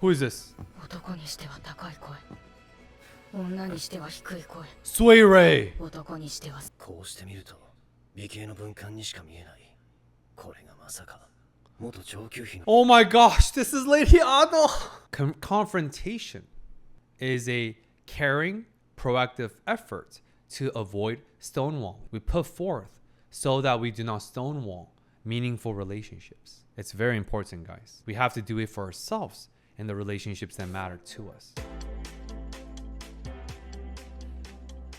Who is this? 男にしては高い声、女にしては低い声、 Suirei! 男にしてはこうしてみると美形の分間にしか見えない。これがまさか元上級妃の Oh my gosh, this is Lady Ano! Confrontation is a caring, proactive effort to avoid stonewalling. We put forth so that we do not stonewall meaningful relationships. It's very important, guys. We have to do it for ourselves and the relationships that matter to us.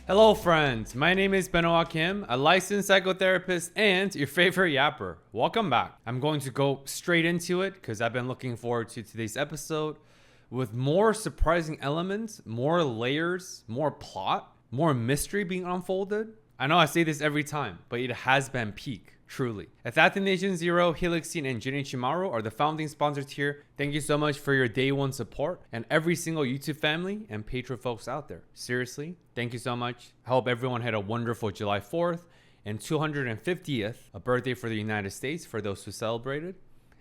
Hello friends, my name is Benoit Kim, a licensed psychotherapist and your favorite yapper. Welcome back. I'm going to go straight into it because I've been looking forward to today's episode with more surprising elements, more layers, more plot, more mystery being unfolded. I know I say this every time, but it has been peak. Truly. Apothecary Zero, Helixine, and Jenny Chimaru are the founding sponsors here. Thank you so much for your day one support and every single YouTube family and Patreon folks out there. Seriously, thank you so much. I hope everyone had a wonderful July 4th and 250th, a birthday for the United States for those who celebrated.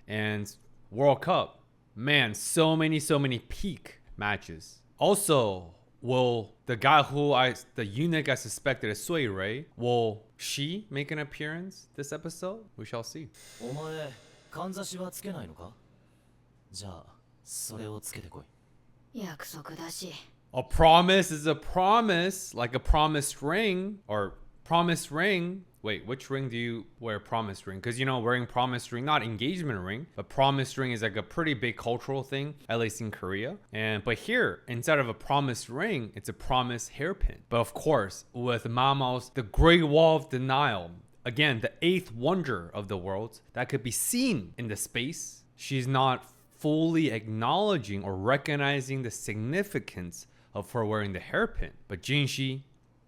And World Cup. Man, so many peak matches. Also, will the guy the eunuch I suspected is Suirei, will she make an appearance this episode? We shall see. お前かんざしはつけないのか。じゃあそれをつけてこい。約束だし。 A promise is a promise, like a promised ring or promised ring. Wait, which ring do you wear promised ring? Because, you know, wearing promised ring, not engagement ring, but promised ring is like a pretty big cultural thing, at least in Korea. But here, instead of a promised ring, it's a promised hairpin. But of course, with Mamao's The Great Wall of Denial, again, the eighth wonder of the world that could be seen in the space, she's not fully acknowledging or recognizing the significance of her wearing the hairpin. But Jinshi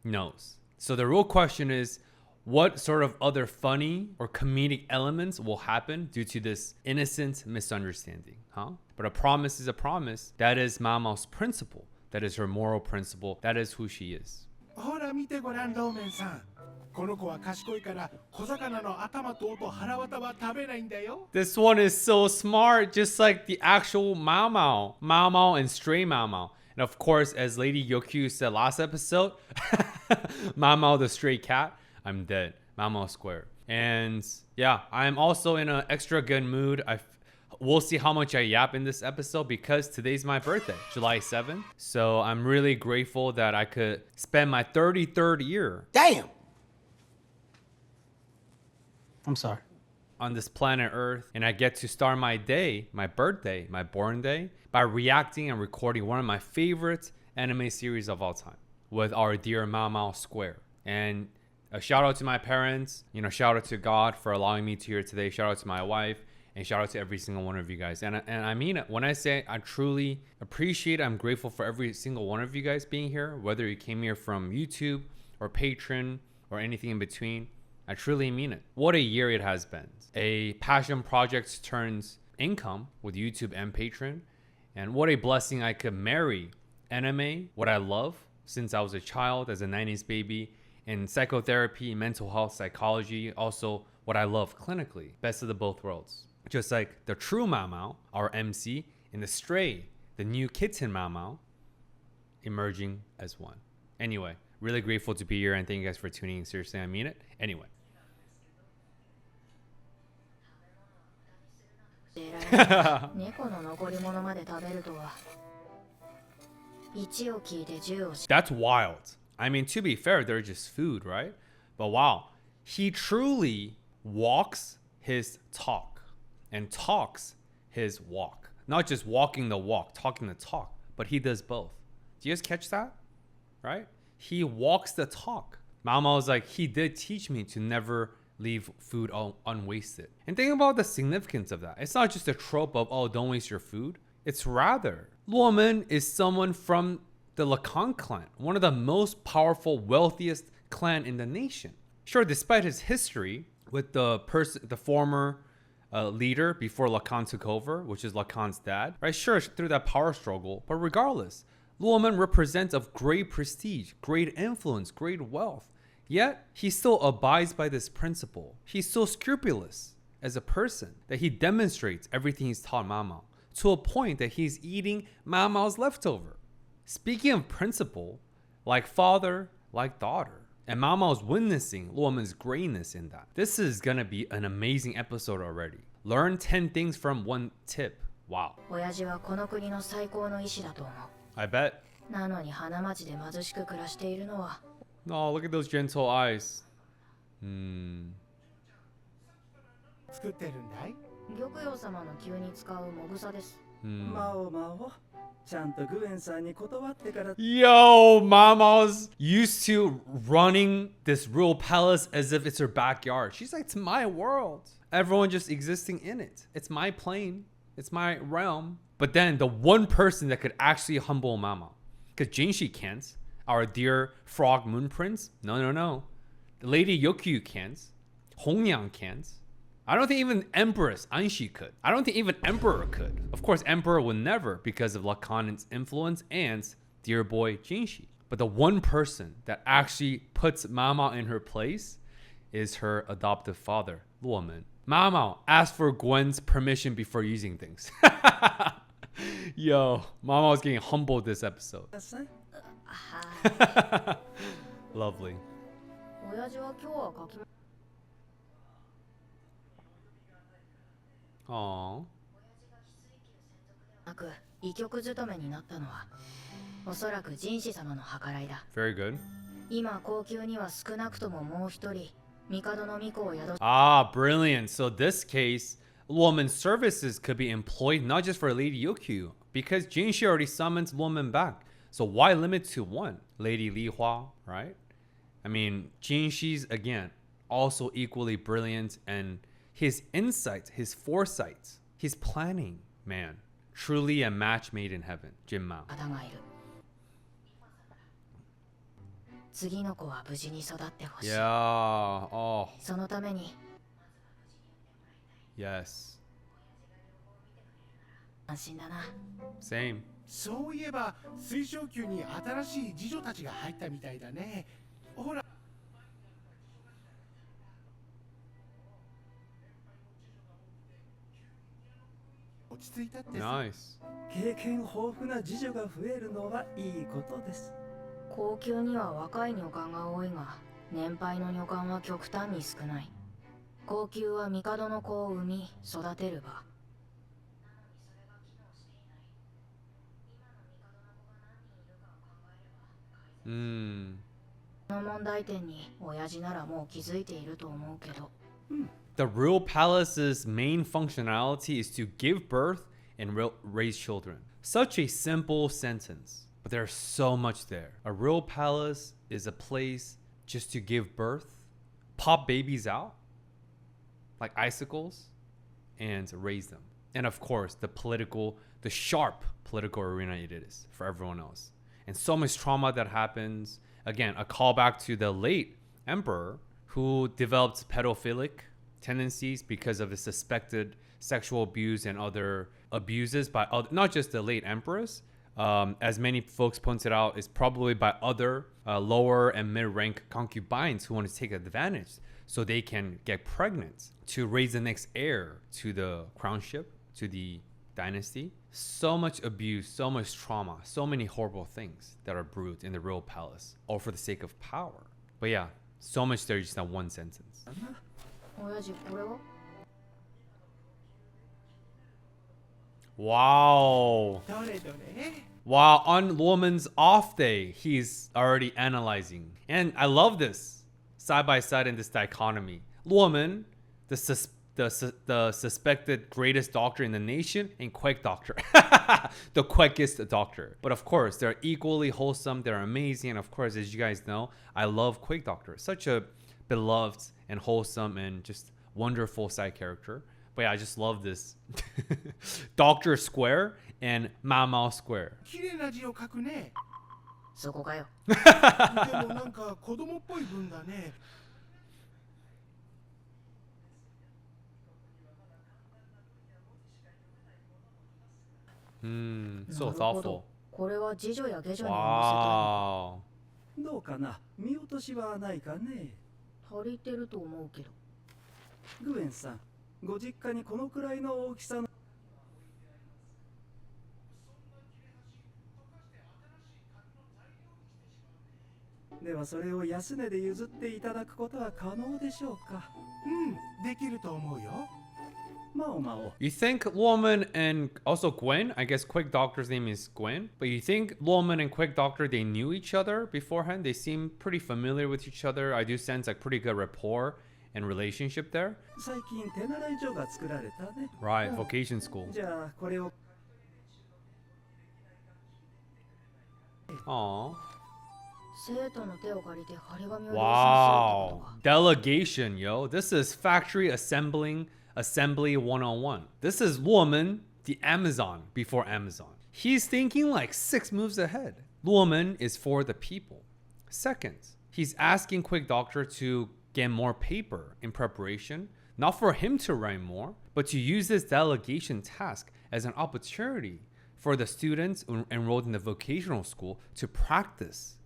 knows. So the real question is, what sort of other funny or comedic elements will happen due to this innocent misunderstanding, huh? But a promise is a promise. That is Mamao's principle. That is her moral principle. That is who she is. ほら見てごらんローメンさん。この子は賢いから小魚の頭と尾と腹渡は食べないんだよ。 This one is so smart, just like the actual Mao Mao. Mao Mao and Stray Mao Mao. And of course, as Lady Yokyu said last episode, Mao Mao the stray cat, I'm dead. Mamo square. And yeah, I'm also in an extra good mood. We'll see how much I yap in this episode because today's my birthday, July 7th. So I'm really grateful that I could spend my 33rd year. Damn! I'm sorry. On this planet Earth, and I get to start my day, my birthday, my born day, by reacting and recording one of my favorite anime series of all time with our dear Mao Square. And a shout out to my parents, you know, shout out to God for allowing me to here today. Shout out to my wife and shout out to every single one of you guys. And I mean it when I say I truly appreciate, I'm grateful for every single one of you guys being here, whether you came here from YouTube or Patreon or anything in between. I truly mean it. What a year it has been. A passion project turns income with YouTube and Patreon. And what a blessing I could marry anime, what I love since I was a child as a 90s baby, in psychotherapy, mental health, psychology, also what I love clinically. Best of the both worlds. Just like the true Mao Mao, our MC, and the stray, the new kitten Mao Mao, emerging as one. Anyway, really grateful to be here and thank you guys for tuning in. Seriously, I mean it. Anyway. 猫の残り物まで食べるとは。1を聞いて10をし。 That's wild. I mean, to be fair, they're just food, right? But wow, he truly walks his talk and talks his walk. Not just walking the walk, talking the talk, but he does both. Do you guys catch that? Right? He walks the talk. Mama was like, he did teach me to never leave food unwasted. And think about the significance of that. It's not just a trope of, oh, don't waste your food. It's rather, Luomen is someone from the Lacan clan, one of the most powerful, wealthiest clan in the nation. Sure, despite his history with the former leader before Lacan took over, which is Lacan's dad, right? Sure, through that power struggle, but regardless, Luomen represents of great prestige, great influence, great wealth. Yet, he still abides by this principle. He's so scrupulous as a person that he demonstrates everything he's taught Mama to a point that he's eating Mao Mao's leftover. Speaking of principle, like father, like daughter. And Mao Mao's witnessing Luomen's greatness in that. This is gonna be an amazing episode already. Learn 10 things from one tip. Wow. 親父はこの国の最高の医師だと思う。 I bet. なのに花町で貧しく暮らしているのは No, look at those gentle eyes. 作ってるんだい？玉葉様の急に使うもぐさです。まおまお、ちゃんとグエンさんに断ってから。 Yo, Mama's used to running this real palace as if it's her backyard. She's like, it's my world. Everyone just existing in it. It's my plane. It's my realm. But then the one person that could actually humble Mama, because Jinshi can't. Our dear frog moon prince. No. Lady Yokyu can't. Hongyang can't. I don't think even Empress Anshi could. I don't think even Emperor could. Of course, Emperor would never because of Lakanen's influence and dear boy Jinshi. But the one person that actually puts Mama in her place is her adoptive father, Luomen. Mama asked for Gwen's permission before using things. Yo, Mama was getting humbled this episode. Lovely. 親父は今日は書き Aww. なく医局勤めになったのはおそらく神子様の計らいだ。 Very good. 今高級には少なくとももう一人帝の巫女を宿し Ah, brilliant. So this case, Luomen's services could be employed not just for Lady Yokyu, because Jinshi already summons Luomen back. So why limit to one? Lady Li Hua, right? I mean, Jinshi's, again, also equally brilliant, and his insight, his foresight, his planning, man, truly a match made in heaven. Jin Mao. 方がいる。次の子は無事に育ってほしい。 Yeah. Oh, そのために yes. 安心だな。 Same. そういえば水晶宮に新しい侍女たちが入ったみたいだね。ほら。落ち着いたってさ。 Nice. 経験豊富な次女が増えるのはいいことです。高級には若い女官が多いが、年配の女官は極端に少ない。高級は帝の子を産み育てる場。 この問題点に親父ならもう気づいていると思うけど。 The real palace's main functionality is to give birth and raise children. Such a simple sentence, but there's so much there. A real palace is a place just to give birth, pop babies out like icicles, and raise them. And of course, the sharp political arena it is for everyone else. And so much trauma that happens. Again, a callback to the late emperor who developed pedophilic tendencies because of the suspected sexual abuse and other abuses by not just the late empress, as many folks pointed out, is probably by other lower and mid-rank concubines who want to take advantage so they can get pregnant to raise the next heir to the crownship, to the dynasty. So much abuse, so much trauma, so many horrible things that are brewed in the royal palace, all for the sake of power. But yeah, so much there, just not one sentence. 親父これは Wow. どれどれ？ Wow, on Luomen's off day, he's already analyzing. And I love this, side by side in this dichotomy. Luomen, the suspected greatest doctor in the nation, and Quake Doctor, the quickest doctor. But of course, they're equally wholesome, they're amazing, and of course, as you guys know, I love Quake Doctor. Such a beloved and wholesome and just wonderful side character. But yeah, I just love this. Doctor Square and Mao Square. 綺麗な字を書くね。そこかよ。でもなんか子供っぽい文だね。 So なるほ thoughtful. ど。これは次女や下女に見せたい。 Wow. どうかな、見落としはないかね。足りてると思うけど。グエンさん、ご実家にこのくらいの大きさのではそれを安値で譲っていただくことは可能でしょうか。できると思うよ。まおまお。 You think Luoman and also Gwen, I guess Quick Doctor's name is Gwen, but you think Luoman and Quick Doctor, they knew each other beforehand? They seem pretty familiar with each other. I do sense like pretty good rapport and relationship there. 最近手習い所が作られたね。 Right, vocation school. じゃあこれを Aw. 生徒の手を借りて張り紙を練習するってこと Wow. か。 Delegation, yo. This is factory assembly 101. This is Luoman, the Amazon before Amazon. He's thinking like 6 moves ahead. Luoman is for the people. Second, he's asking Quick Doctor to get more paper in preparation, not for him to write more, but to use this delegation task as an opportunity for the students enrolled in the vocational school to practice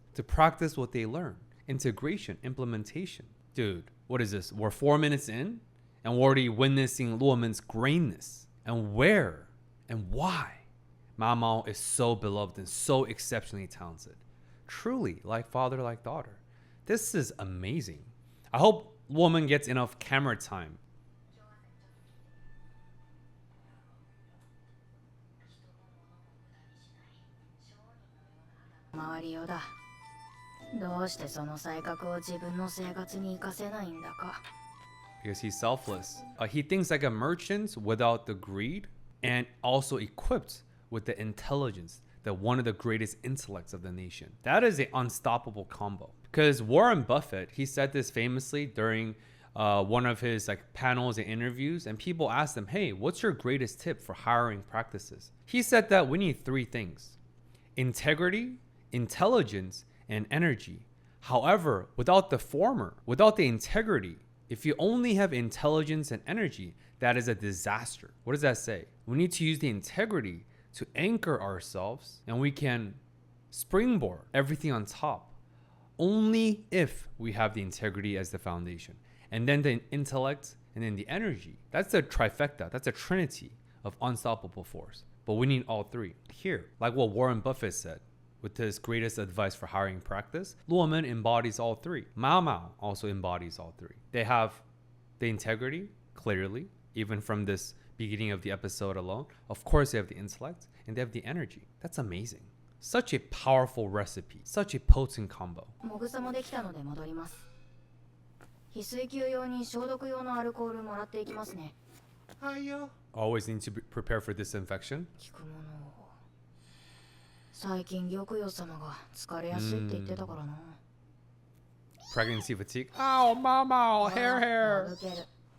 what they learn. Integration, implementation. Dude, what is this? We're 4 minutes in and we're already witnessing Luoman's greatness. And where and why Mao Mao is so beloved and so exceptionally talented. Truly, like father, like daughter. This is amazing. I hope Luoman gets enough camera time. 回りようだ。どうしてその才覚を自分の生活に活かせないんだか。 Because he's selfless. He thinks like a merchant without the greed and also equipped with the intelligence that one of the greatest intellects of the nation. That is an unstoppable combo. Because Warren Buffett, he said this famously during one of his like panels and interviews, and people asked him, hey, what's your greatest tip for hiring practices? He said that we need 3 things: integrity, intelligence, and energy. However, without the former, without the integrity, if you only have intelligence and energy, that is a disaster. What does that say? We need to use the integrity to anchor ourselves, and we can springboard everything on top only if we have the integrity as the foundation. And then the intellect and then the energy. That's a trifecta. That's a trinity of unstoppable force. But we need all 3. Here, like what Warren Buffett said, with his greatest advice for hiring practice, Luoman embodies all 3. Mao Mao also embodies all 3. They have the integrity, clearly, even from this beginning of the episode alone. Of course, they have the intellect and they have the energy. That's amazing. Such a powerful recipe, such a potent combo. もぐさもできたので戻ります。翡翠球用に消毒用のアルコールもらっていきますね。はいよ。 Always need to prepare for disinfection. 聞くものを。最近玉葉様が疲れやすいって言ってたからな。Pregnancy fatigue. Oh, mama, hair. もぐける。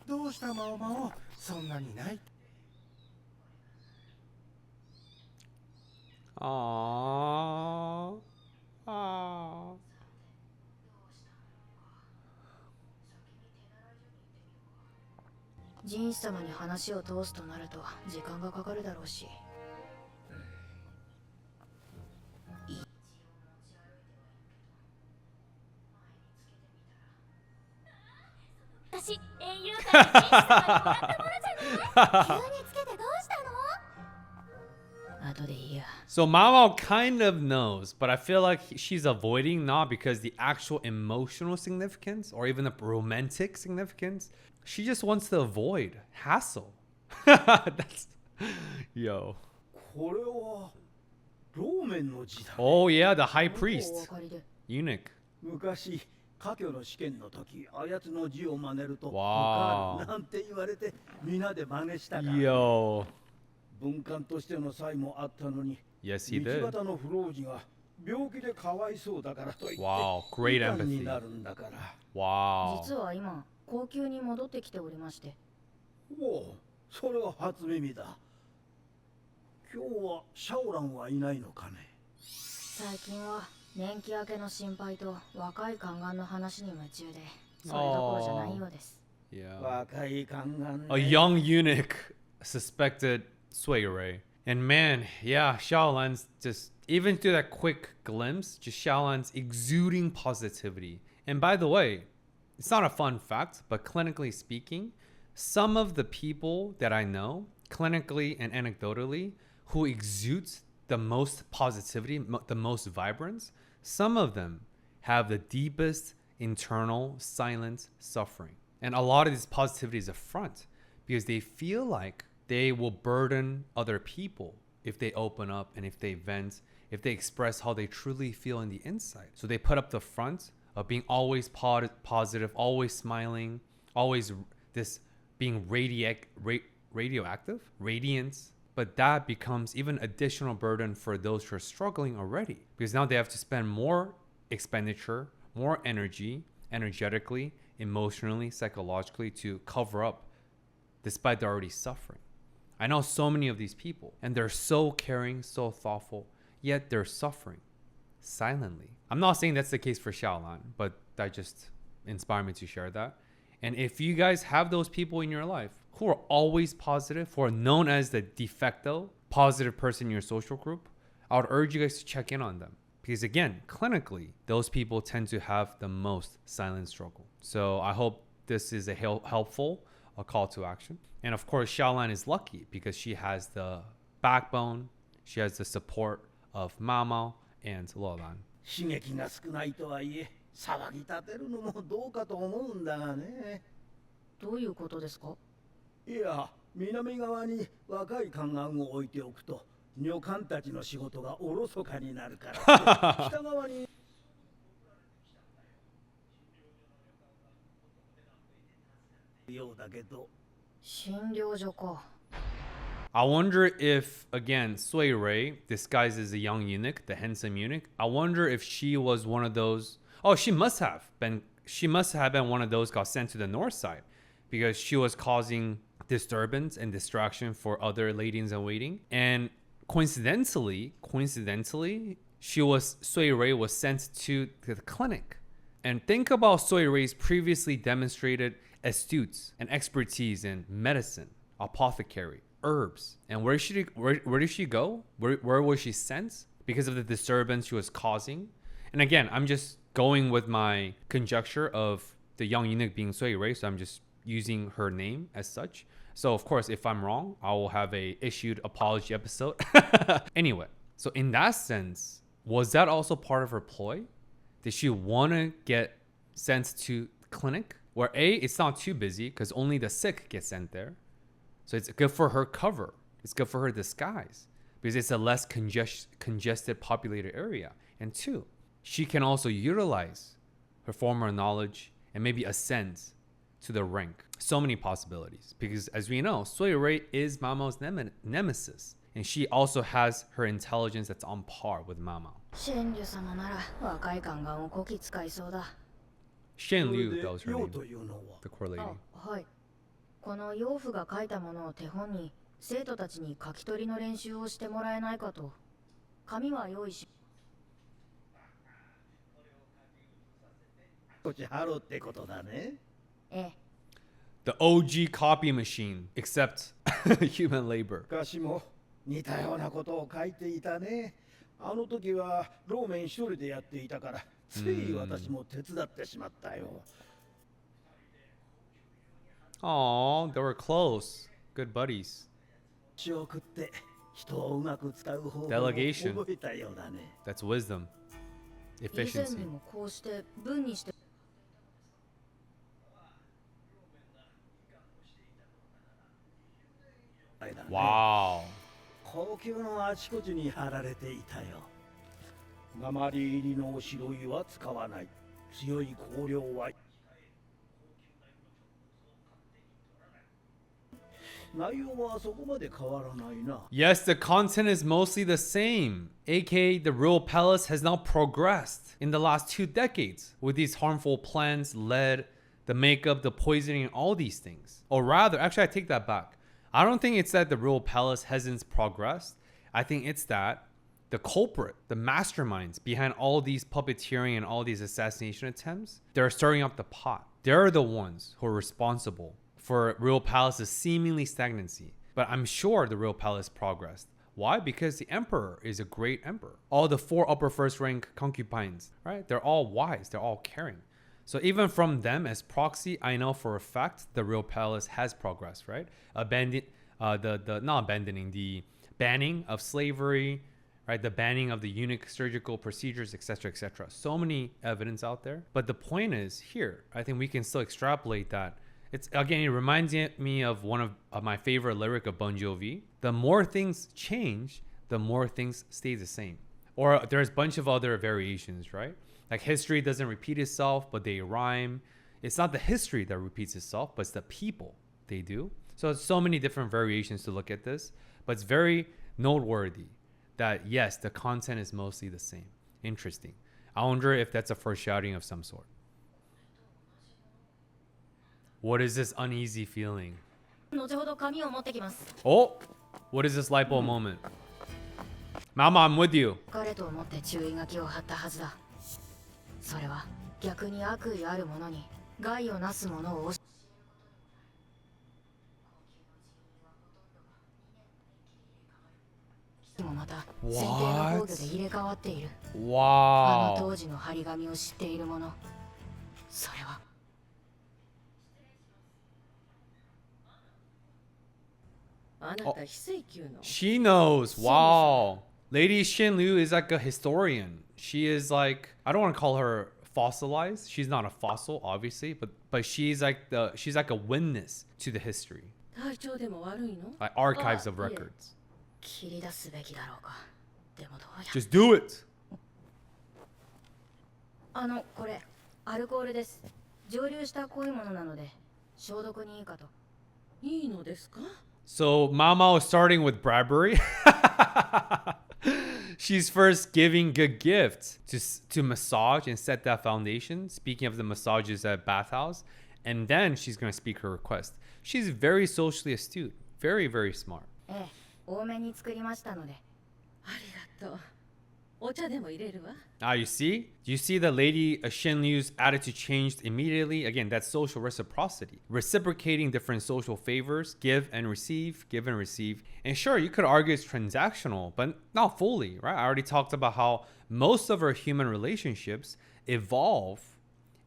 どうしたマオマオ、そんなにない。 Aww. Aww. ジンス様に話を通すとなると時間がかかるだろうし。私、英雄からジンス様にもらったものじゃない急につけてどうしたの後でいいや。 So Mama kind of knows, but I feel like she's avoiding, not because the actual emotional significance or even the romantic significance. She just wants to avoid hassle. That's yo. これはローメンの字だ。 Oh yeah, the high お priest 分かりで。 eunuch. 昔科挙の試験の時あやつの字を真似るとわー受かるなんて言われて皆で真似したから Yo. 文官としての才もあったのに Yes, he 道 did. 端の不老児が病気でかわいそうだからと言って Wow, great 医官 empathy. になるんだから Wow. 実は今高級に戻ってきておりまして。おおそれは初耳だ今日はシャオランはいないのかね最近は年季明けの心配と若い宦官の話に夢中で、それどころじゃないようです。 Yeah. 若い宦官 A young eunuch suspected Sway Ray. And man, yeah, Xiaolan's just, even through that quick glimpse, just Xiaolan's exuding positivity. And by the way, it's not a fun fact, but clinically speaking, some of the people that I know, clinically and anecdotally, who exudes the most positivity, the most vibrance, some of them have the deepest internal silent suffering. And a lot of this positivity is a front because they feel like they will burden other people if they open up and if they vent, if they express how they truly feel in the inside. So they put up the front of being always positive, always smiling, always this being radioactive, radiance. But that becomes even additional burden for those who are struggling already, because now they have to spend more expenditure, more energy, energetically, emotionally, psychologically, to cover up despite they're already suffering. I know so many of these people, and they're so caring, so thoughtful, yet they're suffering silently. I'm not saying that's the case for Xiaolan, but that just inspired me to share that. And if you guys have those people in your life who are always positive, who are known as the de facto positive person in your social group, I would urge you guys to check in on them. Because again, clinically, those people tend to have the most silent struggle. So I hope this is a helpful call to action. And of course, Xiaolan is lucky because she has the backbone, she has the support of Mama and Luolan. 刺激が少ないとはいえ騒ぎ立てるのもどうかと思うんだがね。どういうことですか？いや、南側に若い観覧を置いておくと女官たちの仕事がおろそかになるから北側にようだけど。診療所か。I wonder if, again, Sui Rei, disguised as a young eunuch, the handsome eunuch, I wonder if she was one of those. Oh, she must have been one of those got sent to the north side because she was causing disturbance and distraction for other ladies in waiting. And coincidentally, Sui Rei was sent to the clinic. And think about Sui Rei's previously demonstrated astute and expertise in medicine, apothecary, herbs. And where did she go? Where was she sent? Because of the disturbance she was causing. And again, I'm just going with my conjecture of the young eunuch being Sui Rei, so I'm just using her name as such. So of course, if I'm wrong, I will have a issued apology episode. Anyway, so in that sense, was that also part of her ploy? Did she want to get sent to clinic where it's not too busy because only the sick get sent there? So it's good for her cover. It's good for her disguise because it's a less congested populated area. And two, she can also utilize her former knowledge and maybe ascend to the rank. So many possibilities because as we know, Sui Rei is Mamo's nemesis. And she also has her intelligence that's on par with Mama. 神竜様なら若い宦官をこき使いそうだ。Shen Liu, that was her 用 name, というのは the core lady. はい。この養父が書いたものを手本に生徒たちに書き取りの練習をしてもらえないかと。紙は用意し。こっちハロってことだね。ええ。The OG copy machine, except human labor. 昔も似たようなことを書いていたね。あの時はローメン一人でやっていたからつい私も手伝ってしまったよ。Aw, they were close. Good buddies. 血を食って人をうまく使う方法を Delegation. 覚えたようだね。 That's wisdom. 以前 Efficiency. にもこうして文にして。あれだね Wow. 高級のあちこちに貼られていたよ。鉛入りの白いは使わない。強い香料は内容はそこまで変わらないな。 Yes, the content is mostly the same. aka the royal palace has now progressed in the last 2 decades with these harmful plants, lead, the makeup, the poisoning, and all these things. Or rather, actually I take that back. I don't think it's that the royal palace hasn't progressed. I think it's that the culprit, the masterminds behind all these puppeteering and all these assassination attempts, they're stirring up the pot. They're the ones who are responsible for royal palace's seemingly stagnancy. But I'm sure the royal palace progressed. Why? Because the emperor is a great emperor. All the 4 upper first rank concubines, right? They're all wise. They're all caring. So even from them as proxy, I know for a fact the royal palace has progressed, right? Not abandoning the banning of slavery, right? The banning of the eunuch surgical procedures, etc., etc. So many evidence out there. But the point is here, I think we can still extrapolate that. It's again, it reminds me of one of my favorite lyric of Bon Jovi. The more things change, the more things stay the same. Or there's a bunch of other variations, right? Like history doesn't repeat itself, but they rhyme. It's not the history that repeats itself, but it's the people they do. So it's so many different variations to look at this, but it's very noteworthy that yes, the content is mostly the same. Interesting. I wonder if that's a foreshadowing of some sort. What is this uneasy feeling? 後ほど紙を持ってきます。 Oh, what is this light bulb moment? Mama, I'm with you. 彼と思って注意書きを貼ったはずだ。それは逆に悪意ある者に害をなす者をもまた選定の防御で入れ替わっている。あの Wow. 当時の張り紙を知っている者、それは。あなた非正規の She knows. Wow. Lady Xinliu is like a historian. She is like, I don't want to call her fossilized. She's not a fossil, obviously, but she's like a witness to the history, 体調でも悪いの like archives of あ、いえ。 records. 切り出すべきだろうか。でもどうや。 Just do it. これアルコールです。蒸留した濃いものなので消毒にいいかと。いいのですか So Mama was starting with Bradbury. She's first giving good gifts to massage and set that foundation. Speaking of the massages at bathhouse, and then she's going to speak her request. She's very socially astute, very, very smart. ええ、多めに作りましたので。ありがとう。お茶でも入れるわ。 Ah, you see? Do you see the lady Xinliu's attitude changed immediately? Again, that's social reciprocity. Reciprocating different social favors, give and receive, give and receive. And sure, you could argue it's transactional, but not fully, right? I already talked about how most of our human relationships evolve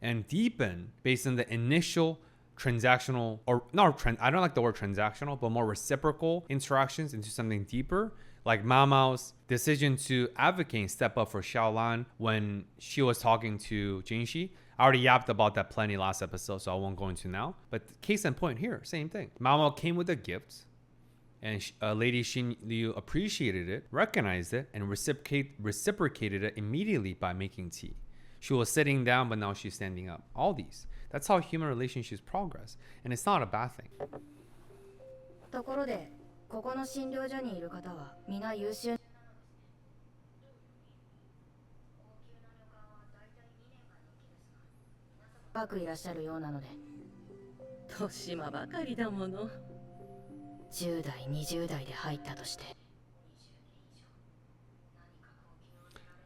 and deepen based on the initial transactional, or not, I don't like the word transactional, but more reciprocal interactions into something deeper. Like Mao Mao's decision to advocate and step up for Xiaolan when she was talking to Jingxi. I already yapped about that plenty last episode, so I won't go into now. But case in point here, same thing. Mao Mao came with a gift, and Lady Xin Liu appreciated it, recognized it, and reciprocated it immediately by making tea. She was sitting down, but now she's standing up. All these. That's how human relationships progress, and it's not a bad thing. ところで、ここの診療所にいる方は皆優秀。長くいらっしゃるようなので。豊島ばかりだもの。10代、20代で入ったとして。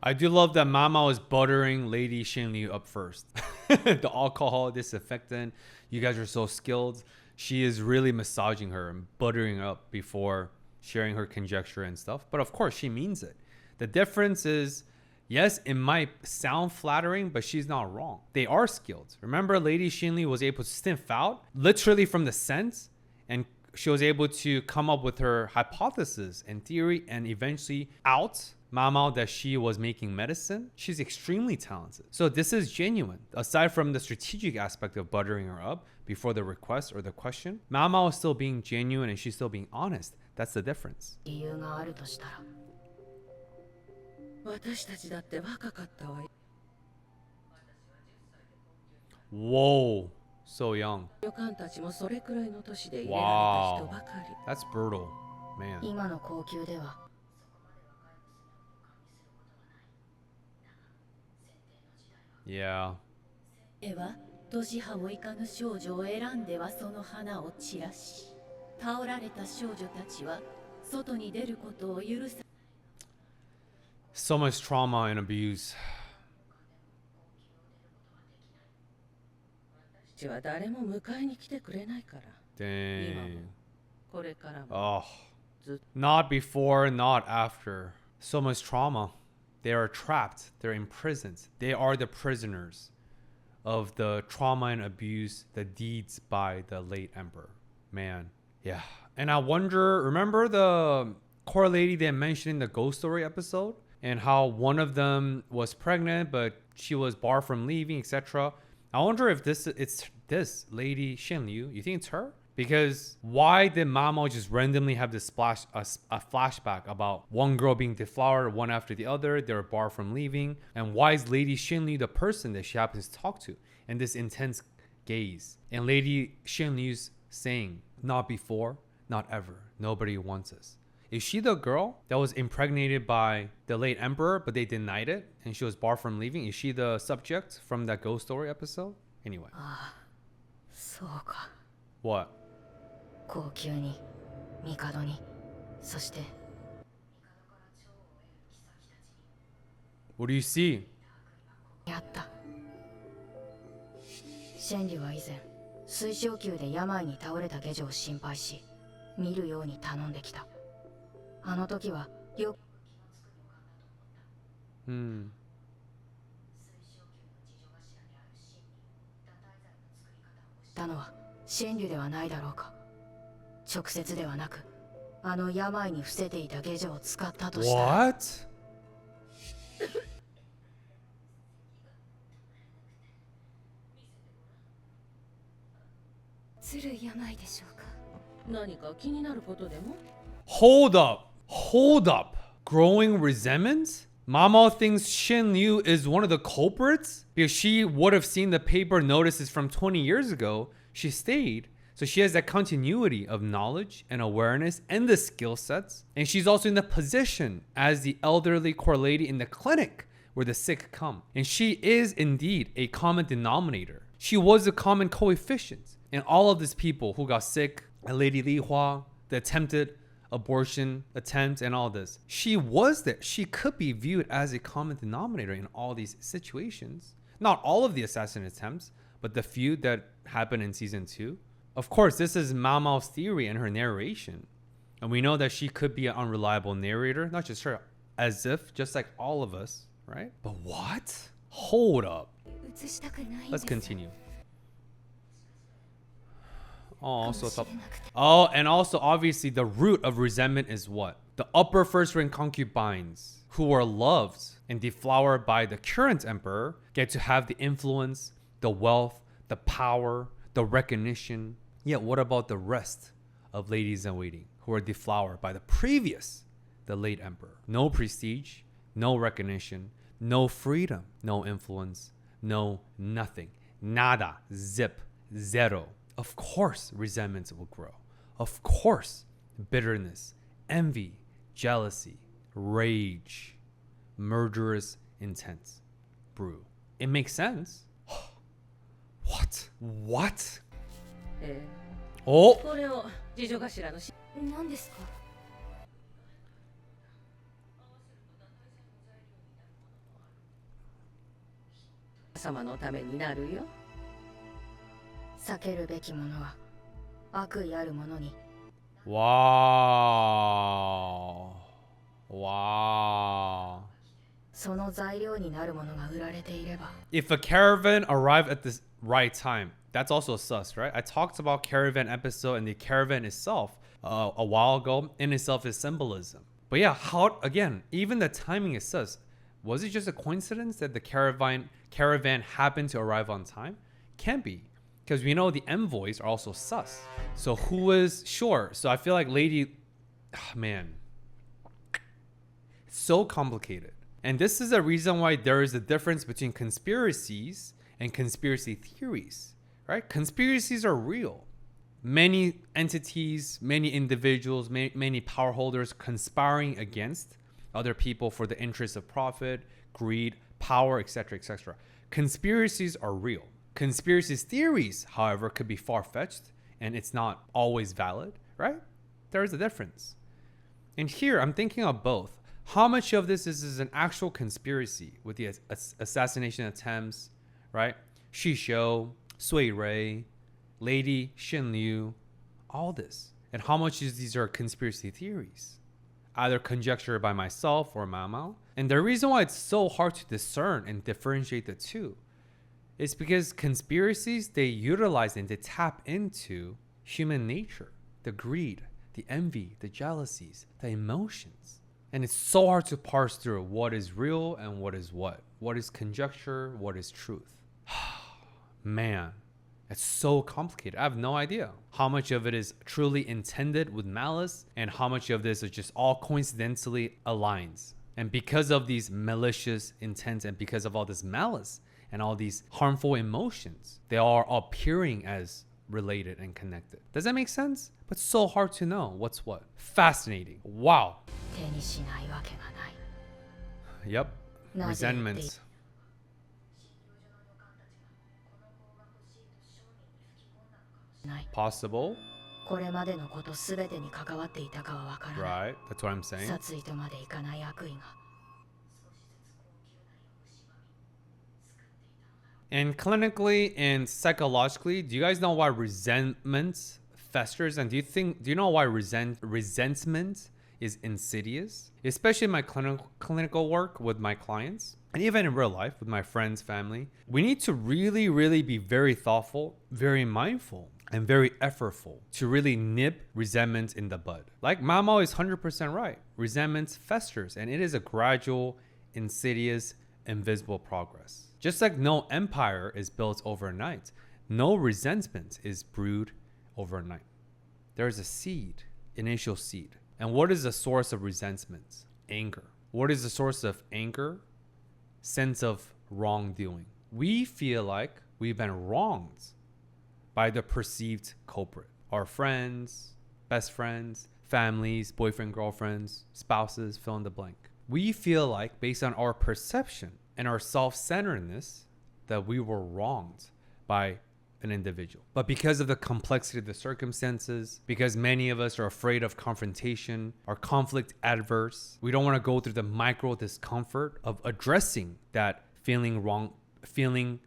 I do love that Mama was buttering Lady Xinliu up first. The alcohol, disinfectant. You guys are so skilled. She is really massaging her and buttering up before sharing her conjecture and stuff. But of course, she means it. The difference is, yes, it might sound flattering, but she's not wrong. They are skilled. Remember, Lady Xinli was able to sniff out literally from the scent, and she was able to come up with her hypothesis and theory and eventually out Mama that she was making medicine. She's extremely talented. So this is genuine. Aside from the strategic aspect of buttering her up before the request or the question, Mama is still being genuine and she's still being honest. That's the difference. 理由があるとしたら。私たちだって若かったわよ。 Whoa, so young. 旅館たちもそれくらいの年で入れられた人ばかり。 That's brutal, man. 今の高級では。Yeah. では年派をいかぬ少女を選んではその花を散らし、倒られた少女たちは外に出ることを許さ So much trauma and abuse. 私は誰も迎えに来てくれないから。 Dang. これからも。 Oh. Not before, not after. So much trauma. They are trapped. They're imprisoned. They are the prisoners of the trauma and abuse, the deeds by the late emperor. Man. Yeah. And I wonder, remember the core lady they mentioned in the ghost story episode, and how one of them was pregnant but she was barred from leaving, etc. I wonder if it's this lady Shin Liu. You think it's her? Because why did Mamo just randomly have this a flashback about one girl being deflowered one after the other? They were barred from leaving. And why is Lady Shin Liu the person that she happens to talk to? And this intense gaze. And Lady Shin Liu's saying, not before, not ever. Nobody wants us. Is she the girl that was impregnated by the late emperor, but they denied it and she was barred from leaving? Is she the subject from that ghost story episode? Anyway. そうか。 What? 高級に帝にそして What do you see? やった。千里は以前水晶宮で病に倒れた下女を心配し見るように頼んできた。あの時はよく Hmm. たのは神竜ではないだろうか。直接ではなくあの病に伏せていた下女を使ったとしたら。 What? ずるい病でしょうか。何か気になることでも？ Hold up. Hold up. Growing resentment? Mama thinks Shin Liu is one of the culprits? Because she would have seen the paper notices from 20 years ago. She stayed. So she has that continuity of knowledge and awareness and the skill sets. And she's also in the position as the elderly core lady in the clinic where the sick come. And she is indeed a common denominator. She was a common coefficient in all of these people who got sick. Lady Li Hua, the attempted abortion attempt and all this. She was there. She could be viewed as a common denominator in all these situations. Not all of the assassin attempts, but the few that happened in season 2. Of course, this is Mao Mao's theory and her narration. And we know that she could be an unreliable narrator, not just her, as if, just like all of us, right? But what? Hold up. Let's continue. And also obviously the root of resentment is what? The upper first ring concubines who were loved and deflowered by the current emperor get to have the influence, the wealth, the power, the recognition. Yet what about the rest of ladies in waiting who were deflowered by the late emperor? No prestige, no recognition, no freedom, no influence, no nothing. Nada, zip, zero. Of course, resentments will grow. Of course, bitterness, envy, jealousy, rage, murderous intent brew. It makes sense. What? What? お、これを次女頭の何ですか。様のためになるよ。避けるべきものは悪意あるものに。Wow. Wow. その材料になるものが売られていれば。 If a caravan arrived at the right time, that's also sus, right? I talked about caravan episode and the caravan itself a while ago. In itself is symbolism. But yeah, how again? Even the timing is sus. Was it just a coincidence that the caravan happened to arrive on time? Can't be, because we know the envoys are also sus. So who is sure? So I feel like man, it's so complicated. And this is a reason why there is a difference between conspiracies and conspiracy theories, right? Conspiracies are real. Many entities, many individuals, many power holders conspiring against other people for the interests of profit, greed, power, etc., etc. Conspiracies are real. Conspiracy theories, however, could be far-fetched and it's not always valid, right? There is a difference. And here I'm thinking of both. How much of this is an actual conspiracy with the assassination attempts, right? Shishou, Sui Rui, Lady Shin Liu, all this. And how much is these are conspiracy theories, either conjectured by myself or Mao Mao. And the reason why it's so hard to discern and differentiate the two is because conspiracies, they utilize and they tap into human nature, the greed, the envy, the jealousies, the emotions. And it's so hard to parse through what is real and what is what. What is conjecture, what is truth. Man, it's so complicated. I have no idea how much of it is truly intended with malice and how much of this is just all coincidentally aligns. And because of these malicious intents and because of all this malice and all these harmful emotions, they are appearing as related and connected. Does that make sense? But so hard to know what's what. Fascinating. Wow. 手にしないわけがない。 Yep. なぜって Resentments. ない。 Possible. これまでのことすべてに関わっていたかはわからない。 Right. That's what I'm saying. 殺意とまでいかない悪意が。 And clinically and psychologically, do you guys know why resentment festers? And do you know why resentment is insidious? Especially in my clinical work with my clients, and even in real life with my friends, family, we need to really, really be very thoughtful, very mindful, and very effortful to really nip resentment in the bud. Like Mamo is 100% right. Resentment festers, and it is a gradual, insidious, invisible progress. Just like no empire is built overnight, no resentment is brewed overnight. There is a seed, initial seed. And what is the source of resentment? Anger. What is the source of anger? Sense of wrongdoing. We feel like we've been wronged by the perceived culprit. Our friends, best friends, families, boyfriend, girlfriends, spouses, fill in the blank. We feel like, based on our perception and our self-centeredness, that we were wronged by an individual. But because of the complexity of the circumstances, because many of us are afraid of confrontation, are conflict adverse, we don't want to go through the micro discomfort of addressing that feeling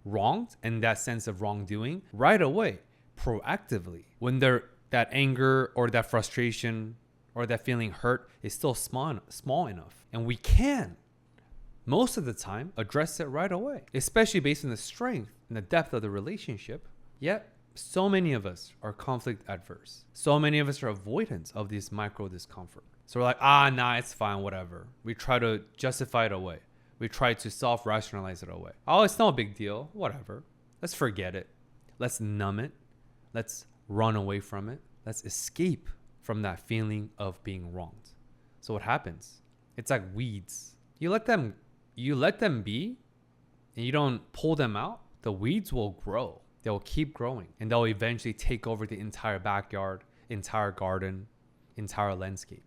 wronged and that sense of wrongdoing right away, proactively, when that anger or that frustration or that feeling hurt is still small enough. And we can, most of the time, address it right away, especially based on the strength and the depth of the relationship. Yet, so many of us are conflict adverse. So many of us are avoidant of this micro discomfort. So we're like, nah, it's fine, whatever. We try to justify it away. We try to self-rationalize it away. Oh, it's no big deal, whatever. Let's forget it. Let's numb it. Let's run away from it. Let's escape from that feeling of being wronged. So what happens? It's like weeds. You let them be, and you don't pull them out, the weeds will grow. They'll keep growing, and they'll eventually take over the entire backyard, entire garden, entire landscape.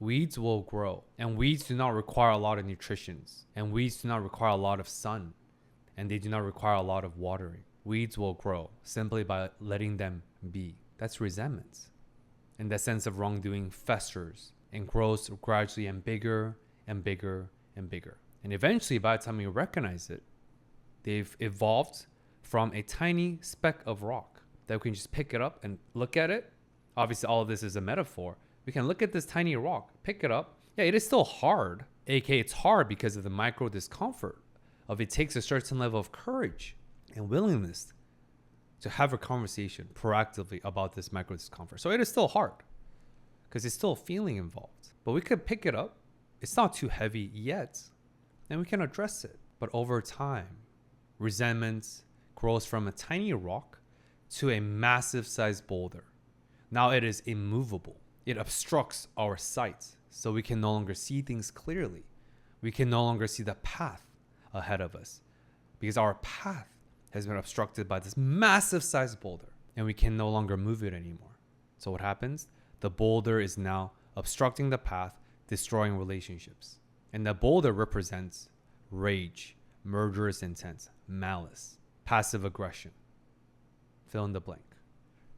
Weeds will grow, and weeds do not require a lot of nutrition, and weeds do not require a lot of sun, and they do not require a lot of watering. Weeds will grow simply by letting them be. That's resentment. And that sense of wrongdoing festers and grows gradually and bigger and bigger and bigger. And eventually, by the time you recognize it, they've evolved from a tiny speck of rock that we can just pick it up and look at it. Obviously, all of this is a metaphor. We can look at this tiny rock, pick it up. Yeah, it is still hard. AKA, it's hard because of the micro discomfort of it takes a certain level of courage and willingness to have a conversation proactively about this micro discomfort. So it is still hard because it's still a feeling involved. But we could pick it up. It's not too heavy yet, and we can address it. But over time, resentment grows from a tiny rock to a massive sized boulder. Now it is immovable. It obstructs our sight, so we can no longer see things clearly. We can no longer see the path ahead of us because our path has been obstructed by this massive sized boulder, and we can no longer move it anymore. So what happens? The boulder is now obstructing the path, destroying relationships. And the boulder represents rage, murderous intent, malice, passive aggression. Fill in the blank.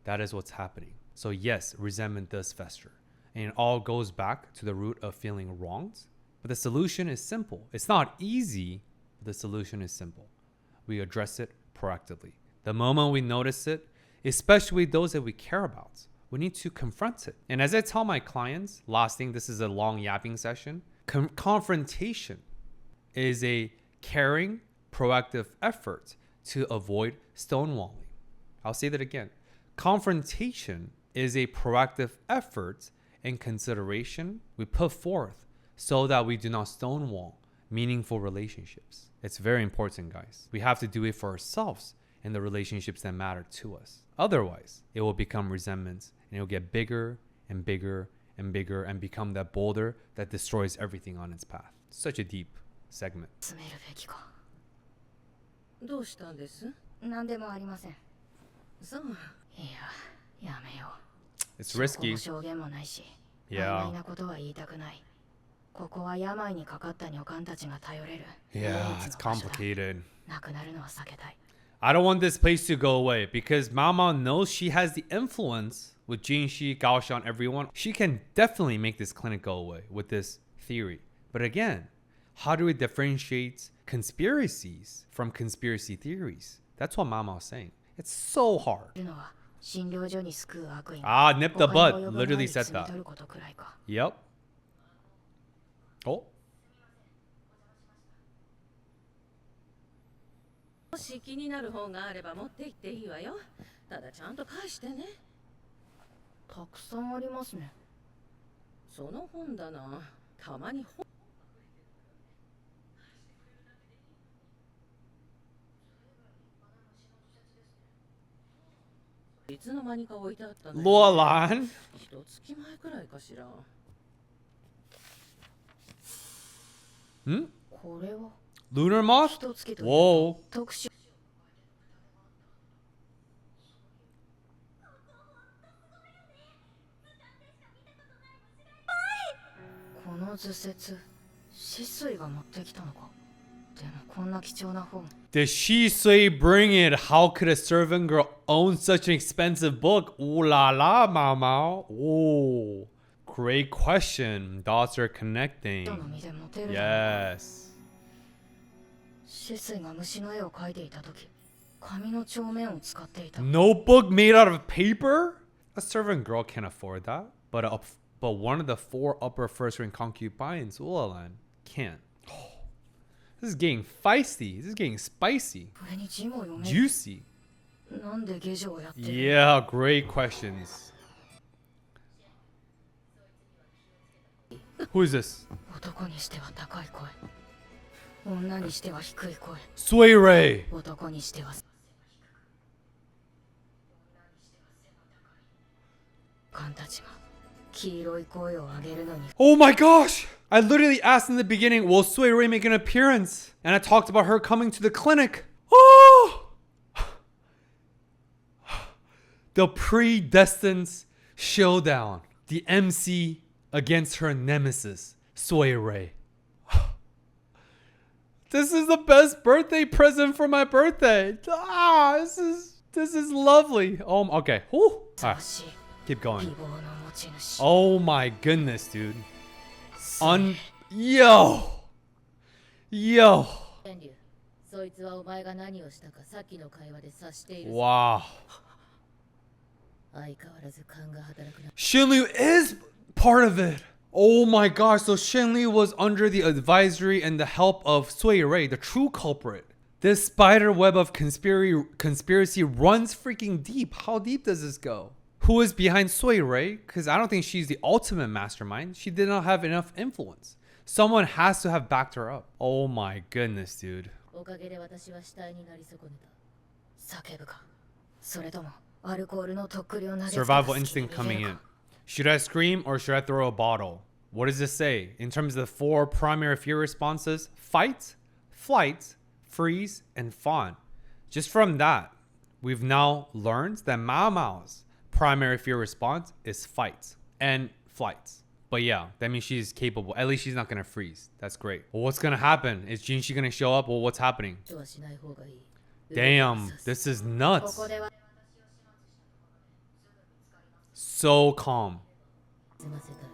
That is what's happening. So yes, resentment does fester. And it all goes back to the root of feeling wronged. But the solution is simple. It's not easy, but the solution is simple. We address it proactively. The moment we notice it, especially those that we care about, we need to confront it. And as I tell my clients, last thing, this is a long yapping session, confrontation is a caring, proactive effort to avoid stonewalling. I'll say that again. Confrontation is a proactive effort and consideration we put forth so that we do not stonewall meaningful relationships. It's very important, guys. We have to do it for ourselves and the relationships that matter to us. Otherwise, it will become resentment and it will get bigger and bigger and bigger and become that boulder that destroys everything on its path. Such a deep segment. 詰めるべきか。どうしたんです？何でもありません。そう。いや、やめよう。 It's risky. 証言もないし、曖 Yeah. 昧なことは言いたくない。ここは病にかかった女官たちが頼れる。 Yeah, it's complicated. なくなるのは避けたい。 I don't want this place to go away because Mama knows she has the influence with Jinxi, Gaoshan, everyone. She can definitely make this clinic go away with this theory. But again, how do we differentiate conspiracies from conspiracy theories? That's what Mama was saying. It's so hard. いるのは診療所に救う悪意。 Ah, nip the 他に butt. 及ばない Literally said 摘み that. 取ることくらいか。 Yep. Oh. もし気になる本があれば持って行っていいわよ。ただちゃんと返してね。たくさんありますね。その本だな。たまに本。いつの間にか置いてあったね。Luolan. 一月前くらいかしら。Hmm? これは Lunar moth? 一月という Whoa. 特殊。この図説、止水が持ってきたのか。でもこんな貴重な本。 Did she say bring it? How could a servant girl own such an expensive book? Ooh la la, Mama. Oh, great question. Dots are 人の connecting. 身で持てる。 Yes. 止水が虫の絵を描いていたとき、紙の帳面を使っていた。 Notebook made out of paper? A servant girl can't afford that. But one of the 4 upper first ring concubines, Ulalan, can. This is getting feisty. This is getting spicy. これに字も読める。 Juicy. なんで下女をやってる？ Yeah, great questions. Who is this? 男にしては高い声。女にしては低い声。 Sway Ray. 男にしては官たちが黄色い声を上げるのに Oh my gosh! I literally asked in the beginning, will Sway Ray make an appearance? And I talked about her coming to the clinic. Oh! The predestined showdown. The MC against her nemesis, Sway Ray. This is the best birthday present for my birthday. Ah, this is lovely. Okay. Whew. All right, 欲しい keep 美 going. 貌の持ち主。 Oh my goodness, dude. Yo. 天竜、そいつはお前が何をしたかさっきの会話で察している。 Wow. 相変わらず勘が働くな。 Shinliu is part of it. Oh my gosh, so Shinliu was under the advisory and the help of Sui Rei, the true culprit. This spider web of conspiracy runs freaking deep. How deep does this go? Who is behind Sui Rei? Because I don't think she's the ultimate mastermind. She did not have enough influence. Someone has to have backed her up. Oh my goodness, dude. おかげで私は死体になり損ねた。叫ぶか。それともアルコールのとっくりを投げつけた Survival 隙に instinct 逃げ coming る in. か。 Should I scream or should I throw a bottle? What does this say? In terms of the 4 primary fear responses, fight, flight, freeze, and fawn. Just from that, we've now learned that Mao Mao's primary fear response is fight and flight. But yeah, that means she's capable. At least she's not going to freeze. That's great. Well, what's going to happen? Is Jinshi going to show up? Well, what's happening? とはしない方がいい。 Damn, this is こ nuts. こでは So calm. 済ませたい。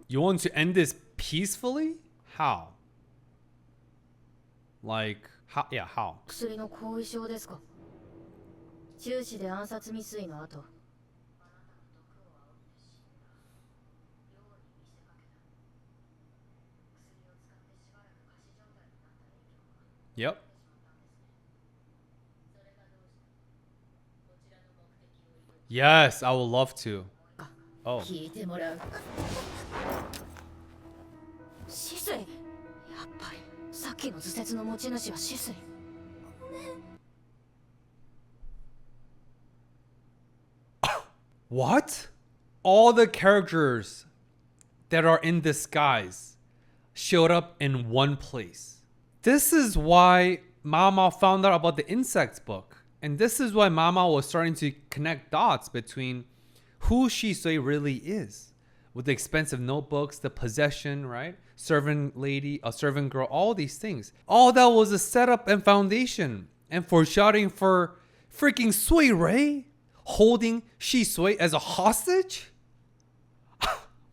You want to end this peacefully? How? Like, how? Yeah, how? 薬の後遺症ですか。中止で暗殺未遂の後。 Yep. Yes, I would love to. Oh. 聞いてもらう。シスイ、やっぱりさっきの図説の持ち主はシスイ。What? All the characters that are in disguise showed up in one place. This is why Mama found out about the insects book. And this is why Mama was starting to connect dots between who Shisui really is. With the expensive notebooks, the possession, right? Servant lady, a servant girl, all these things. All that was a setup and foundation and foreshadowing for freaking Sui Rei holding Shisui as a hostage?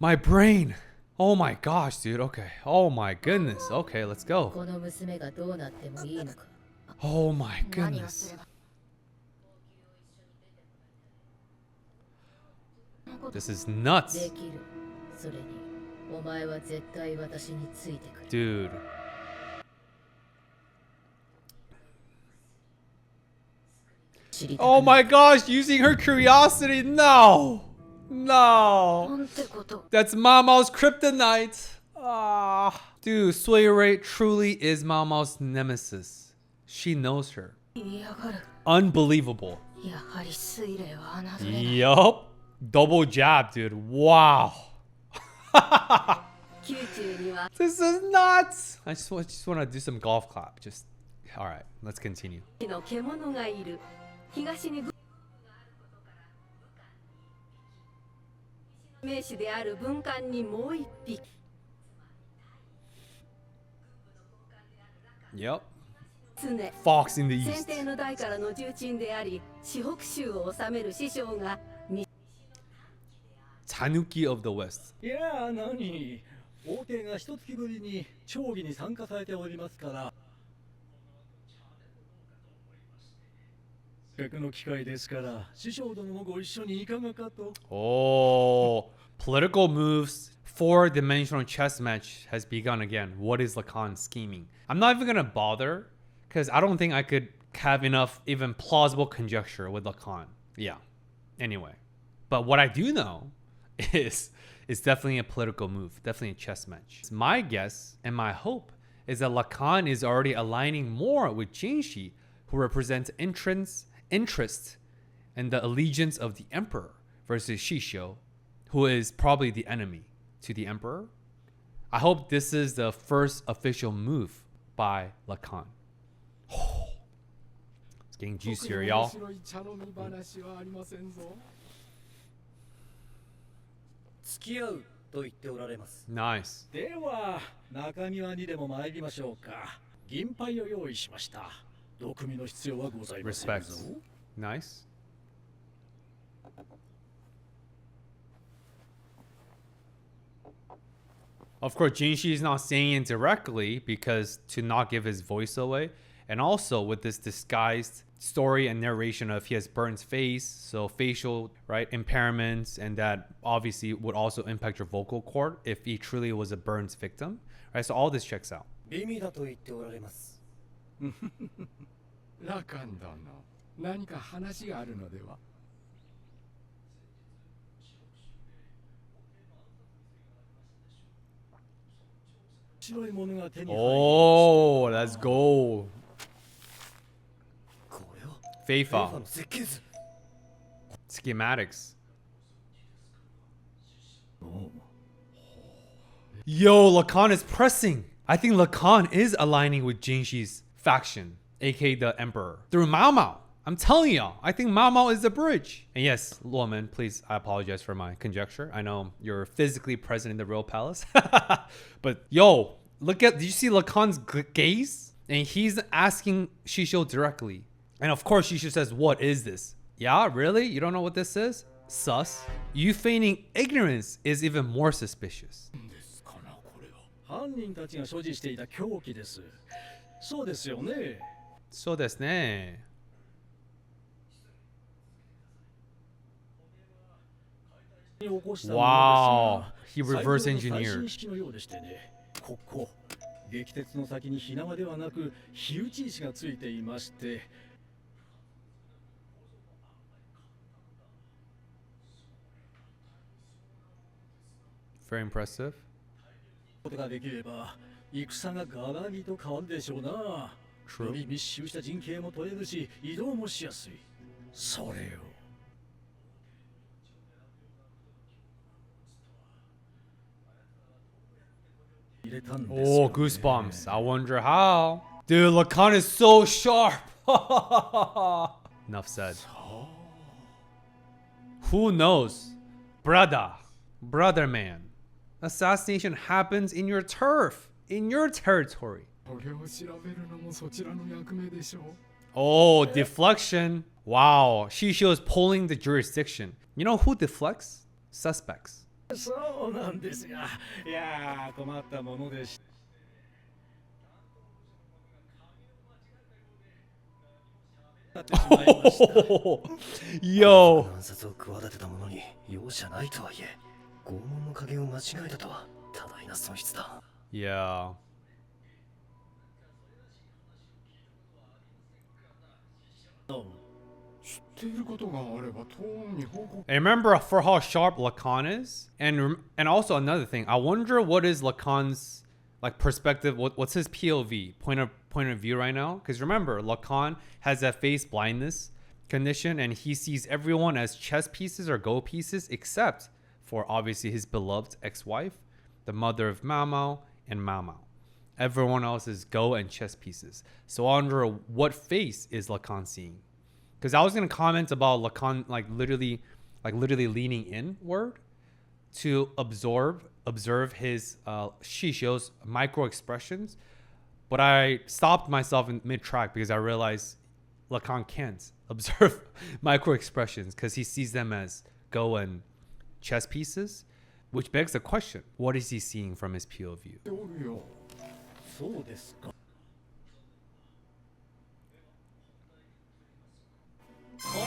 My brain. Oh my gosh, dude. Okay. Oh my goodness. Okay, let's go. この娘がどうなってもいいのか。 Oh my 何をす goodness. れば。 This is で nuts. きる。それに、お前は絶対私についてくる。 Dude. Oh my gosh, using her curiosity. No. No. なんてこと。 That's Mama's kryptonite. Ah. Dude, Suirei truly is Mama's nemesis. She knows her. 嫌がる。 Unbelievable. やはり水霊は侮れない。 Yup. Double jab, dude. Wow. 宮中には This is nuts. I just want to do some golf clap. Just all right. Let's continue. の獣がいる。東に名士である文官にもう一匹。 Yep. 常 Fox in the 先 east. 帝の代からの重鎮であり、四北州を治める師匠が Tanuki of the West. いやー何王帝が一月ぶりに町議に参加されておりますからせっかくの機会ですから師匠殿もご一緒にいかがかと Oh, political moves. Four-dimensional chess match has begun again. What is Lacan scheming? I'm not even gonna bother because I don't think I could have enough even plausible conjecture with Lacan. Yeah. Anyway, but what I do know is it's definitely a political move, definitely a chess match. My guess and my hope is that Lacan is already aligning more with Jinshi, who represents interest and the allegiance of the emperor, versus Shisho, who is probably the enemy to the emperor. I hope this is the first official move by Lacan. It's getting juicier, y'all. 特に面白い茶飲み話はありませんぞ。付き合うと言っておられます。 Nice. では中庭にでも参りましょうか銀杯を用意しました毒味の必要はございません Respect. ぞ Nice. Of course, Jinshi is not saying it directly because to not give his voice away. And also with this disguised story and narration of he has burned his face, so facial right impairments, and that obviously would also impact your vocal cord if he truly was a burns victim. Right, so all this checks out. 美味だと言っておられます。ラカン殿、何か話があるのでは。白いものが手に入り Oh, let's go. これは Feifa. の設計図。 Schematics. Yo, Lacan is pressing. I think Lacan is aligning with Jinshi's faction, aka the Emperor, through Mao Mao. I'm telling y'all, I think Mao Mao is the bridge. And yes, Luoman, please, I apologize for my conjecture. I know you're physically present in the real palace. But yo, look at, did you see Lacan's gaze? And he's asking Shisho directly. And of course, Shisho says, what is this? Yeah, really? You don't know what this is? Sus. You feigning ignorance is even more suspicious. ですかなこれは犯人たちが所持していた凶器ですそうですよね So desu ne. 起こしたものですが Wow. He reverse 最 engineered. 新式のようでしてねここ撃鉄の先に火縄ではなく火打ち石がついていまして Very impressive. ことができれば戦がガラリと変わるでしょうな。よ True. り密集した陣形も取れるし移動もしやすい。それを入れたんですよ Oh, ね。 goosebumps. I wonder how. Dude, Lacan is so sharp. Enough said. Who knows? Brother man. Assassination happens in your turf, in your territory. これを調べるのもそちらの役目でしょう。 Oh, deflection. Wow. Shisho is pulling the jurisdiction. You know who deflects? Suspects. そうなんですが、いやー困ったものでした。ってしまいました。 Yo. 暗殺を企てた者に容赦ないとはいえ、拷問の加減を間違えたとは多大な損失だ。 Yeah. And remember for how sharp Lacan is, and also another thing. I wonder what is Lacan's like perspective. What's his POV point of view right now? Because remember, Lacan has that face blindness condition, and he sees everyone as chess pieces or go pieces, except for obviously his beloved ex-wife, the mother of Mamao and Mamao. Everyone else is go and chess pieces. So I wonder what face is Lacan seeing? Because I was gonna comment about Lacan like literally leaning inward to observe his Shisho's micro expressions, but I stopped myself in mid-track because I realized Lacan can't observe micro expressions because he sees them as go and chess pieces, which begs the question: what is he seeing from his POV? そうですか。こ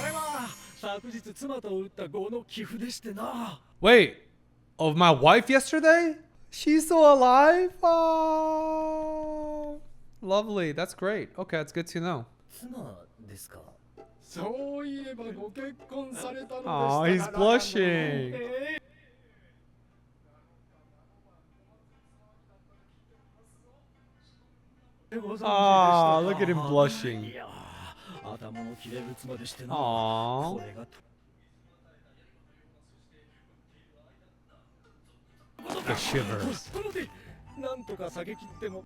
れは昨日妻と打った5の寄付でしてな。 Wait, of my wife yesterday? She's still alive? Oh, lovely. That's great. Okay, that's good to know. 妻ですか。そういえばご結婚されたのでした Oh, ら he's blushing. Ah, look at him blushing. いやー、頭の切れる妻でしてな。 Aww. これが The shivers. ところでなんとか下げ切っても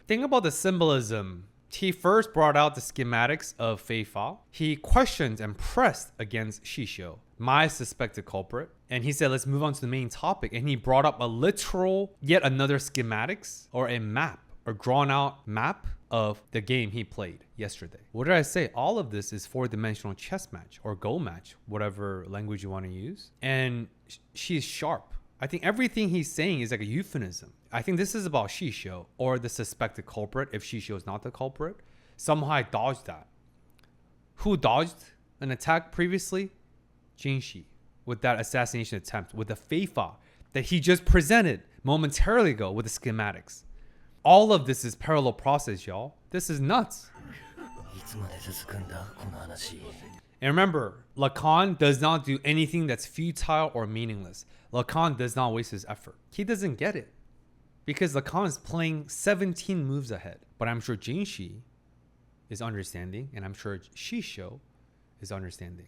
Think about the symbolism. He first brought out the schematics of Fei Fa. He questioned and pressed against Shisho, my suspected culprit. And he said, let's move on to the main topic. And he brought up a literal, yet another schematics or a map or drawn out map of the game he played yesterday. What did I say? All of this is four-dimensional chess match or Go match, whatever language you want to use. And she's sharp. I think everything he's saying is like a euphemism. I think this is about Shisho or the suspected culprit if Shisho is not the culprit. Somehow I dodged that. Who dodged an attack previously? Jinshi with that assassination attempt with the Feifa that he just presented momentarily ago with the schematics. All of this is parallel process, y'all. This is nuts. いつまで続くんだこの話。 And remember, Lacan does not do anything that's futile or meaningless. Lacan does not waste his effort. He doesn't get it. Because Lacan is playing 17 moves ahead. But I'm sure Jinshi is understanding, and I'm sure Shisho is understanding.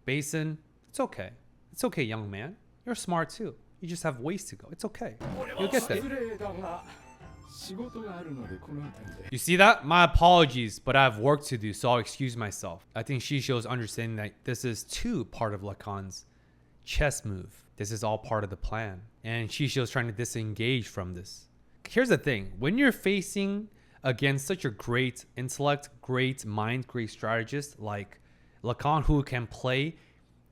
Basin, it's okay. It's okay, young man. You're smart too. You just have ways to go. It's okay. You'll get there. 失礼だが仕事があるのでこの辺で You see that? My apologies, but I have work to do, so I'll excuse myself. I think Shisho is understanding that this is too part of Lacan's chess move. This is all part of the plan. And Shisho is trying to disengage from this. Here's the thing. When you're facing against such a great intellect, great mind, great strategist like Lacan, who can play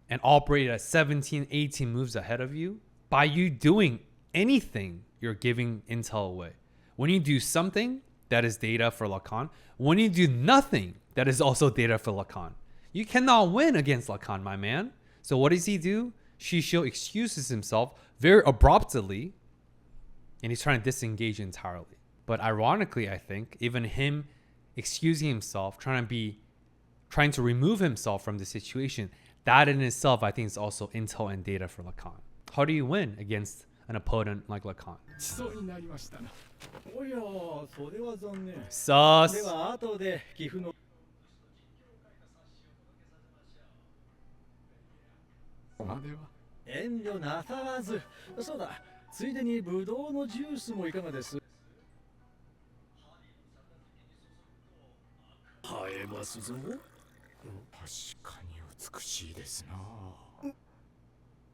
and operate at 17, 18 moves ahead of you, by you doing anything, you're giving intel away. When you do something, that is data for Lacan. When you do nothing, that is also data for Lacan. You cannot win against Lacan, my man. So what does he do? Shisho excuses himself very abruptly, and he's trying to disengage entirely. But ironically, I think, even him excusing himself, trying to remove himself from the situation, that in itself, I think is also intel and data for Lacan. How do you win against an opponent like Lacan? 地層になりましたな。おや、それは残念。で Sus. は後で寄付の。までは。遠慮なさらず。そうだ、ついでにブドウのジュースもいかがです？映えますぞ。確かに美しいですな。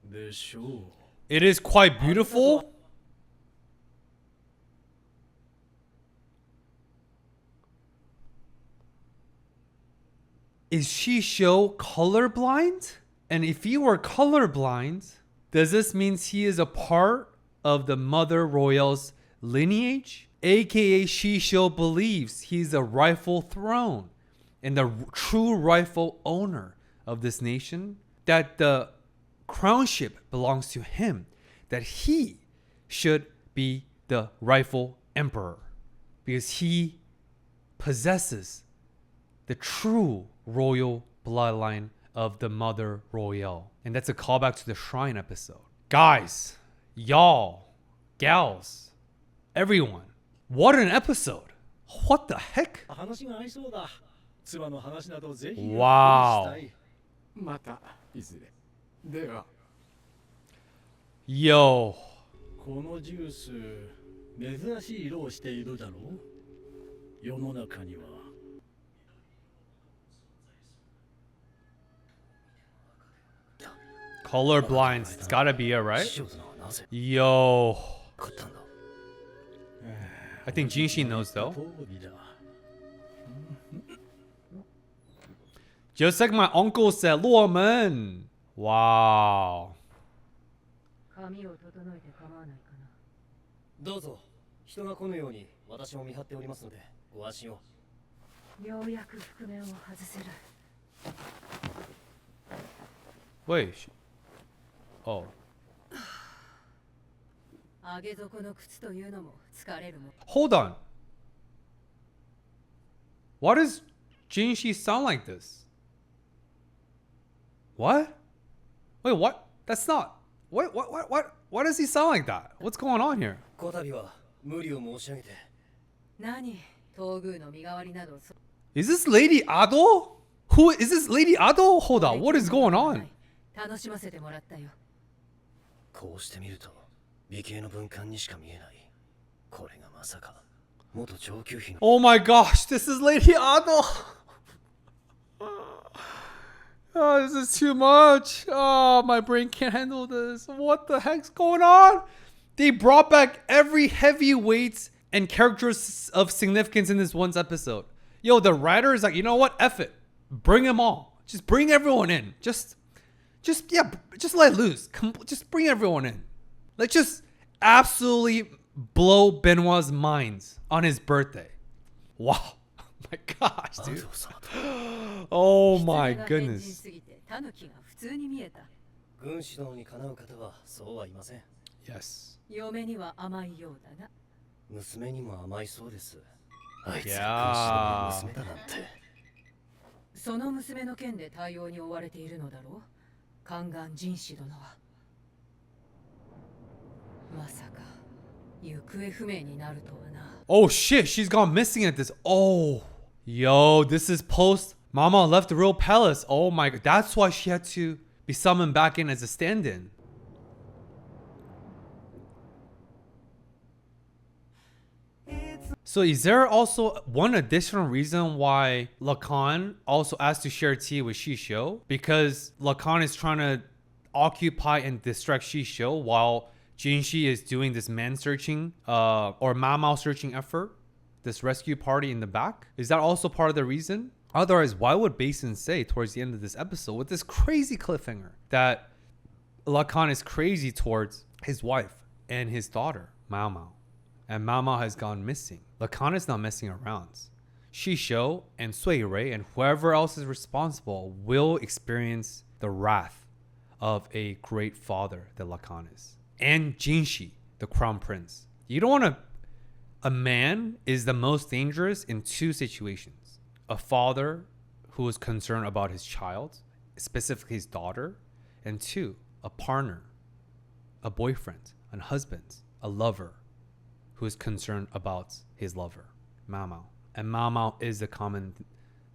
でしょう。 It is quite beautiful. Is Shisho colorblind? And if he were colorblind, does this mean he is a part of the Mother Royale's lineage? AKA Shisho believes he's the rightful throne and the true rightful owner of this nation, that the crownship belongs to him, that he should be the rightful emperor because he possesses the true royal bloodline of the Mother Royale. And that's a callback to the Shrine episode. Guys, y'all, gals, everyone, what an episode. What the heck? 話が合いそうだ。妻の話などぜひ。 Wow. またいずれ。では。Yo. このジュース、珍しい色をしているだろう。世の中には。 Colorblind. It's gotta be it, right? 師匠殿はなぜ Yo. 勝ったんだ。 I think Jinshi knows though. 通りだ。 Just like my uncle said, 洛门. Wow. 髪を整えて構わないかな。どうぞ。人が来ぬように私も見張っておりますので、ご安心を。ようやく覆面を外せる。 Wait. Oh. 上げ底の靴というのも疲れるもん。 Hold on. Why does Jinshi sound like this? What? Wait, what? That's not. Why does he sound like that? What's going on here? こたびは無理を申し上げて。何東宮の身代わりなどそ Is this Lady Ado? Who is this Lady Ado? Hold on. What is going on? 楽しませてもらったよ。こうしてみると美形の文官にしか見えない。これがまさか元上級妃の。 Oh my gosh, this is Lady Ado. Oh, this is too much. Oh, my brain can't handle this. What the heck's going on? They brought back every heavyweight and characters of significance in this one episode. Yo, the writer is like, you know what? F it. Bring them all. Just bring everyone in. Just let loose. Just bring everyone in. Let's just absolutely blow Benoit's minds on his birthday. Wow. My gosh, dude. Oh my goodness. タヌキが普通に見えた。軍師殿にかなう方はそうはいません。 Yes. 嫁には甘いようだな。娘にも甘いそうです。あいついやがー軍師殿の娘だなんて。その娘の件で対応に追われているのだろう。宦官仁士殿は。まさか行方不明になるとはな。 Oh shit, she's gone missing at this. Oh. Yo, this is post Mama left the real palace. Oh my god. That's why she had to be summoned back in as a stand-in. So is there also one additional reason why Lacan also asked to share tea with Shisho? Because Lacan is trying to occupy and distract Shisho while Jinshi is doing this man searching or Mao searching effort, this rescue party in the back. Is that also part of the reason? Otherwise, why would Basin say towards the end of this episode with this crazy cliffhanger that Lacan is crazy towards his wife and his daughter, Mao? And Mao has gone missing. Lacan is not messing around. Shisho and Sui Rei and whoever else is responsible will experience the wrath of a great father that Lacan is. And Jinshi, the crown prince. You don't want to... A man is the most dangerous in two situations. A father who is concerned about his child, specifically his daughter. And two, a partner a boyfriend, a husband, a lover who is concerned about his lover, Mao Mao. And Mao Mao is the common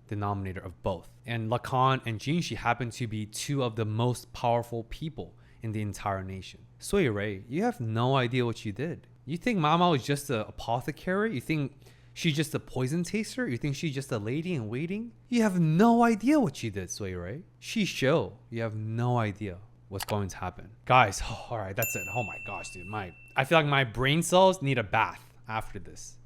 denominator of both. And Lacan and Jinshi happen to be two of the most powerful people in the entire nation. Sui Rei, you have no idea what you did. You think Mao Mao is just an apothecary? You think she's just a poison taster? You think she's just a lady in waiting? You have no idea what she did, Sui Rei. She's show. You have no idea what's going to happen. Guys, all right, that's it. Oh my gosh, dude. I feel like my brain cells need a bath after this.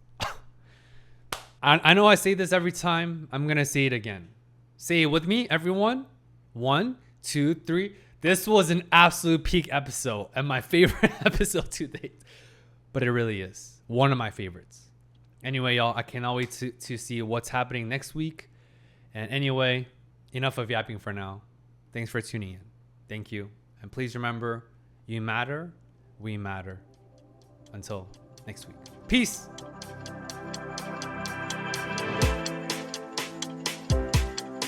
I know I say this every time. I'm going to say it again. Say it with me, everyone. 1, 2, 3. This was an absolute peak episode and my favorite episode to date. But it really is. One of my favorites. Anyway, y'all, I cannot wait to see what's happening next week. And anyway, enough of yapping for now. Thanks for tuning in. Thank you. And please remember, you matter, we matter. Until next week. Peace.